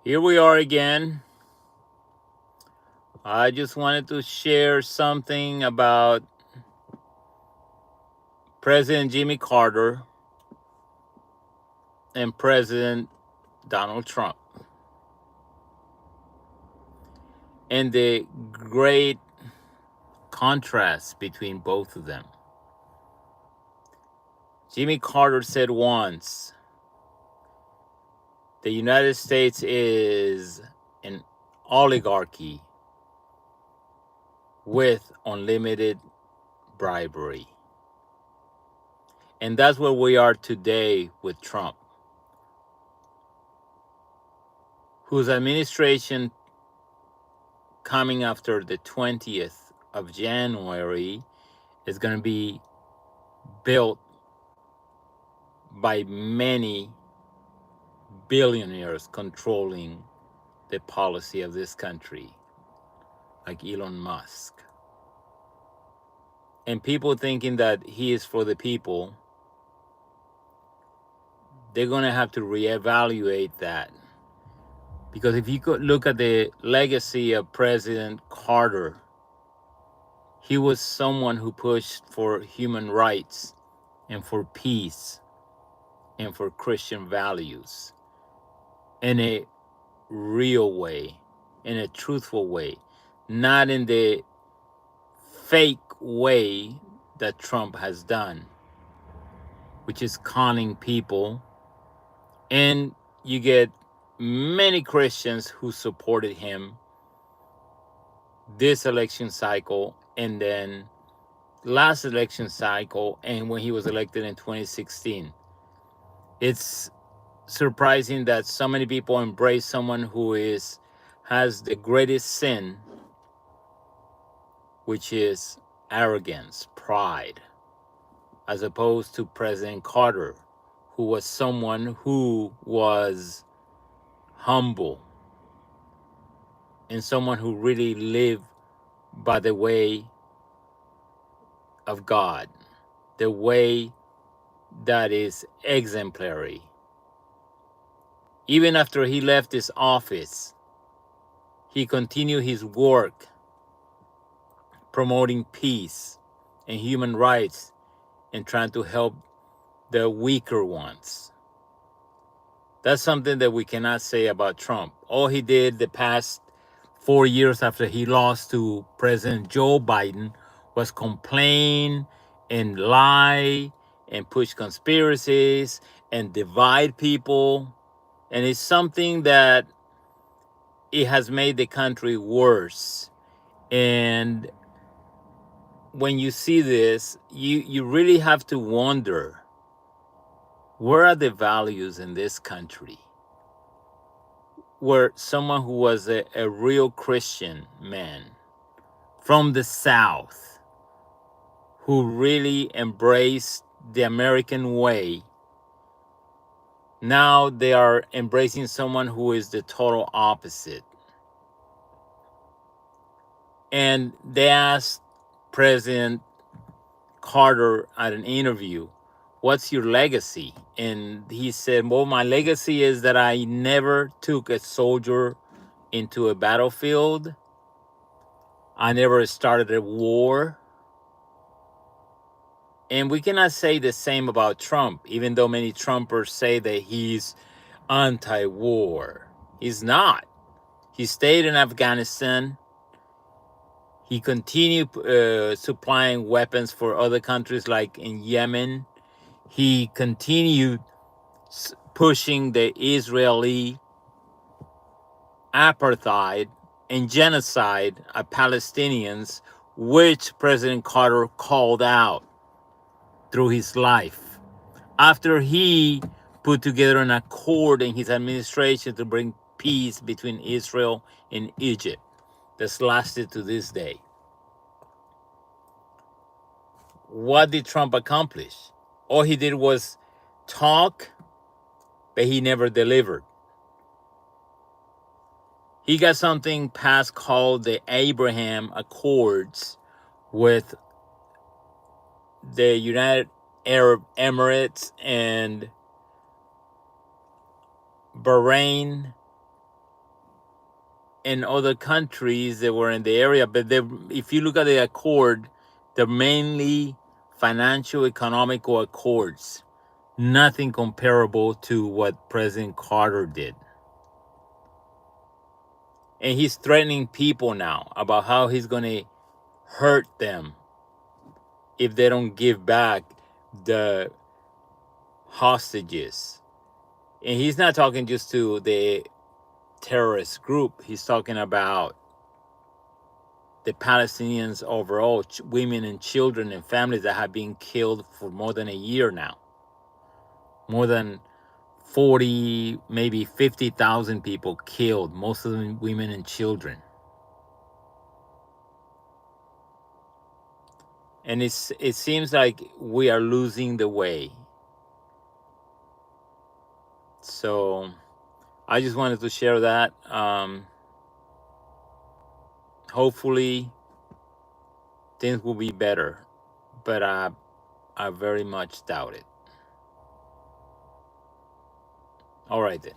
Here we are again. I just wanted to share something about President Jimmy Carter and President Donald Trump and the great contrast between both of them. Jimmy Carter said once, the United States is an oligarchy with unlimited bribery. And that's where we are today with Trump, whose administration coming after the 20th of January is going to be built by many billionaires controlling the policy of this country, like Elon Musk. And people thinking that he is for the people, they're going to have to reevaluate that. Because if you could look at the legacy of President Carter, he was someone who pushed for human rights and for peace and for Christian values in a real way, in a truthful way, not in the fake way that Trump has done, which is conning people. And you get many Christians who supported him this election cycle and then last election cycle and when he was elected in 2016. It's surprising that so many people embrace someone who has the greatest sin, which is arrogance, pride, as opposed to President Carter, who was someone who was humble and someone who really lived by the way of God, the way that is exemplary. Even after he left his office, he continued his work promoting peace and human rights and trying to help the weaker ones. That's something that we cannot say about Trump. All he did the past 4 years after he lost to President Joe Biden was complain and lie and push conspiracies and divide people. And it's something that it has made the country worse. And when you see this, you really have to wonder, where are the values in this country? Where someone who was a real Christian man from the South, who really embraced the American way, now they are embracing someone who is the total opposite. And they asked President Carter at an interview, what's your legacy? And he said, well, my legacy is that I never took a soldier into a battlefield. I never started a war. And we cannot say the same about Trump, even though many Trumpers say that he's anti-war. He's not. He stayed in Afghanistan. He continued supplying weapons for other countries like in Yemen. He continued pushing the Israeli apartheid and genocide of Palestinians, which President Carter called out through his life. After he put together an accord in his administration to bring peace between Israel and Egypt that's lasted to this day. What did Trump accomplish? All he did was talk, but he never delivered. He got something passed called the Abraham Accords with the United Arab Emirates and Bahrain and other countries that were in the area. But if you look at the accord, they're mainly financial, economical accords, nothing comparable to what President Carter did. And he's threatening people now about how he's going to hurt them if they don't give back the hostages. And he's not talking just to the terrorist group, he's talking about the Palestinians overall, women and children and families that have been killed for more than a year now. More than 40, maybe 50,000 people killed, most of them women and children. And it seems like we are losing the way. So I just wanted to share that. Hopefully things will be better, but I very much doubt it. All right then.